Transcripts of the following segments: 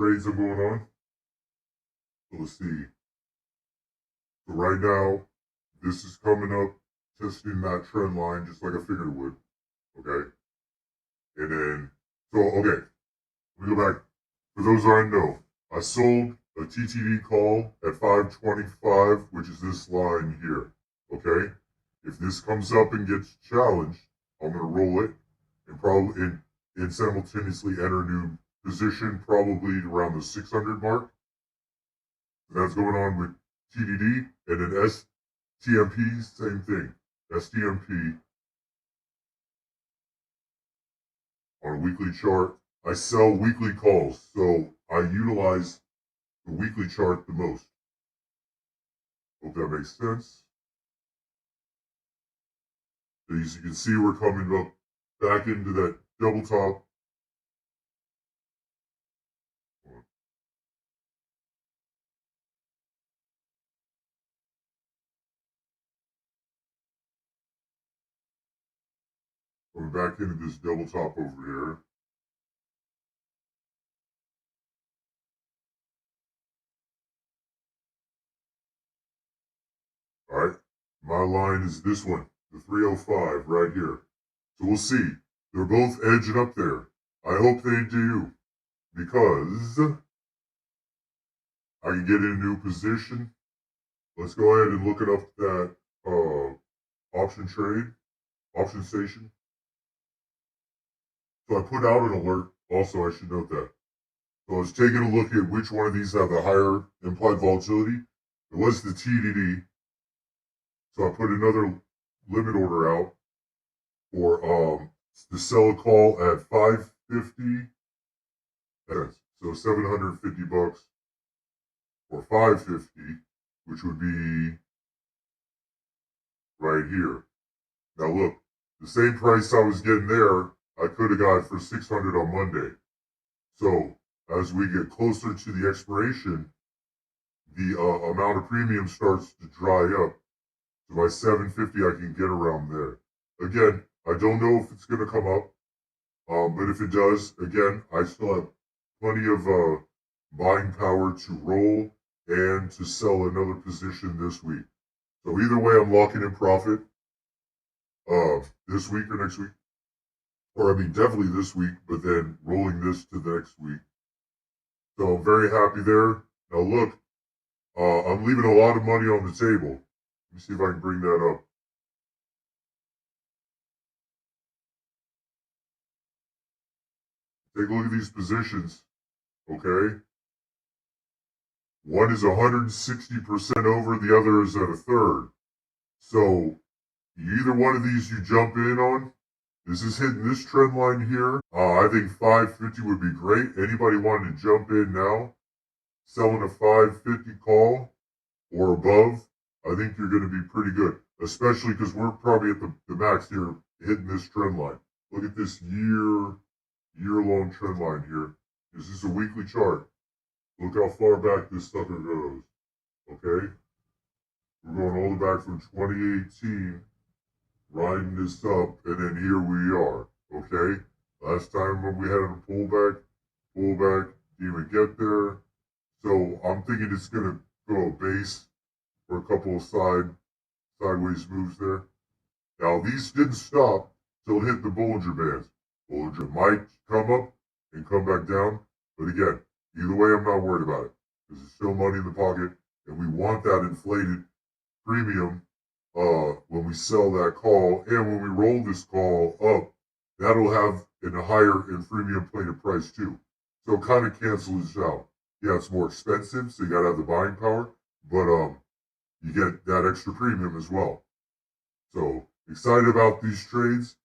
trades are going on. So let's see. So right now, this is coming up, testing that trend line just like I figured it would. Okay. And then, okay, let me go back. For those that I know, I sold a TTD call at 525, which is this line here. Okay. If this comes up and gets challenged, I'm going to roll it and probably and simultaneously enter a new position, probably around the 600 mark. And that's going on with TDD, and then STMP, same thing. STMP on a weekly chart. I sell weekly calls, so I utilize the weekly chart the most. Hope that makes sense. As you can see, we're coming up back into that double top. Coming back into this double top over here. All right, my line is this one, the 305 right here. So we'll see. They're both edging up there. I hope they do, because I can get in a new position. Let's go ahead and look it up that option station. So I put out an alert. Also, I should note that. So I was taking a look at which one of these have the higher implied volatility. It was the TDD. So I put another limit order out for to sell a call at 550 cents. So 750 bucks or 550, which would be right here. Now look, the same price I was getting there, I could have got for 600 on Monday. So as we get closer to the expiration, the amount of premium starts to dry up. So by 750, I can get around there. Again, I don't know if it's going to come up, but if it does, again, I still have plenty of buying power to roll and to sell another position this week. So either way, I'm locking in profit this week or next week. Or I mean, definitely this week, but then rolling this to the next week. So I'm very happy there. Now look, I'm leaving a lot of money on the table. Let me see if I can bring that up. Take a look at these positions, okay? One is 160% over, the other is at a third. So either one of these you jump in on, this is hitting this trend line here. I think 550 would be great. Anybody wanting to jump in now, selling a 550 call or above, I think you're going to be pretty good, especially because we're probably at the max here, hitting this trend line. Look at this year-long trend line here. This is a weekly chart. Look how far back this sucker goes. Okay? We're going all the way back from 2018, riding this up, and then here we are. Okay? Last time when we had a pullback, didn't even get there. So I'm thinking it's going to go base for a couple of sideways moves there. Now these didn't stop till it hit the Bollinger Bands. Bollinger might come up and come back down, but again, either way, I'm not worried about it. There's still money in the pocket, and we want that inflated premium when we sell that call, and when we roll this call up, that'll have a higher and premium plated price too. So it kind of cancels out. Yeah, it's more expensive, so you gotta have the buying power, but you get that extra premium as well. So excited about these trades.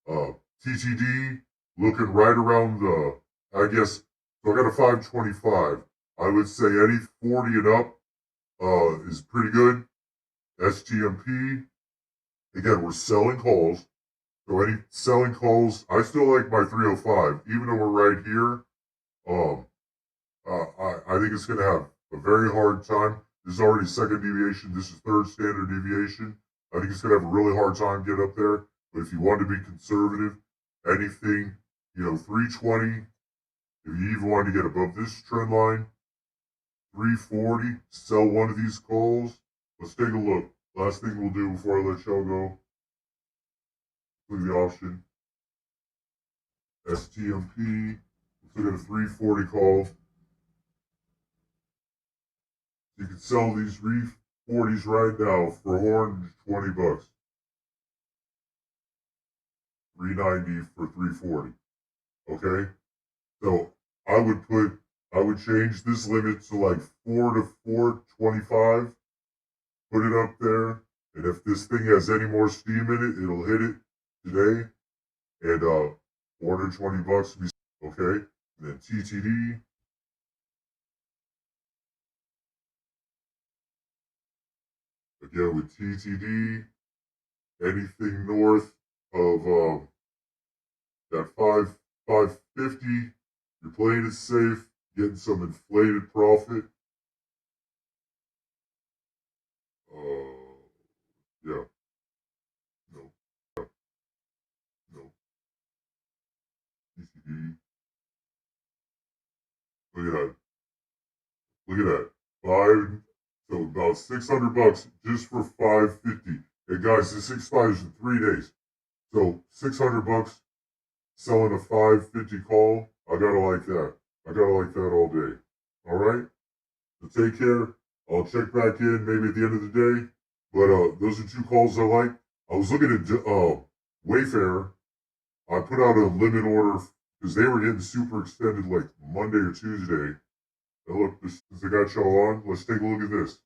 TTD looking right around the, I guess, so I got a 525. I would say any 40 and up is pretty good. STMP, again, we're selling calls. So any selling calls, I still like my 305, even though we're right here. I think it's going to have a very hard time. This is already second deviation. This is third standard deviation. I think it's going to have a really hard time to get up there. But if you want to be conservative, anything, 320 If you even want to get above this trend line, 340, sell one of these calls. Let's take a look. Last thing we'll do before I let y'all go. Look at the option. STMP. Let's look at a 340 call. You can sell these 340s right now for $120. 390 for 340. Okay? So I would change this limit to like 4 to 425. Put it up there. And if this thing has any more steam in it, it'll hit it today. And $420. Okay? And then TTD. Again with TTD, anything north of that 550, you're playing it safe, getting some inflated profit. Yeah. No. No. TTD. Look at that. Look at that. So about $600 just for 550. Hey guys, this expires in 3 days. So $600 selling a 550 call. I gotta like that. I gotta like that all day. All right. So take care. I'll check back in maybe at the end of the day. But those are two calls I like. I was looking at Wayfair. I put out a limit order because they were getting super extended like Monday or Tuesday. And look, since I got y'all on, let's take a look at this.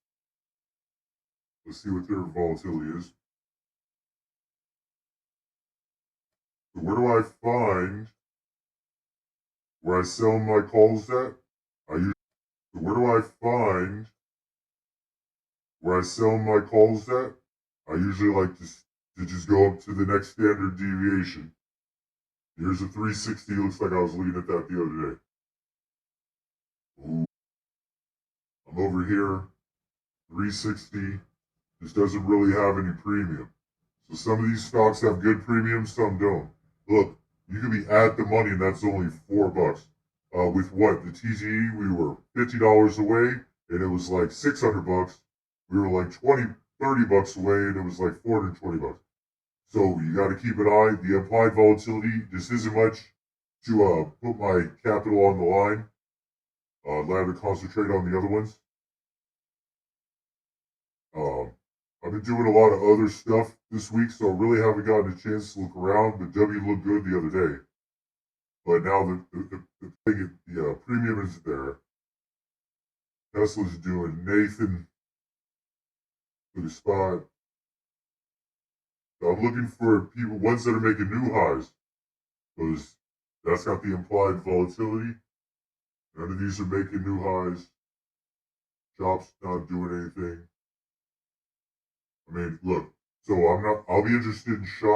Let's see what their volatility is. So where do I find where I sell my calls at? Where do I find where I sell my calls at? I usually like to just go up to the next standard deviation. Here's a 360. Looks like I was looking at that the other day. Ooh. I'm over here. 360. This doesn't really have any premium. So some of these stocks have good premium, some don't. Look, you could be at the money and that's only $4. With what? The TGE, we were $50 away and it was like $600. We were like $30 away and it was like $420. So you got to keep an eye. The implied volatility just isn't much to put my capital on the line. I'd rather concentrate on the other ones. I've been doing a lot of other stuff this week, so I really haven't gotten a chance to look around. But W looked good the other day. But now the premium is there. Tesla's doing Nathan for the spot. So I'm looking for people, ones that are making new highs, because that's got the implied volatility. None of these are making new highs. Shop's not doing anything. I mean, look. So I'll be interested in Shop.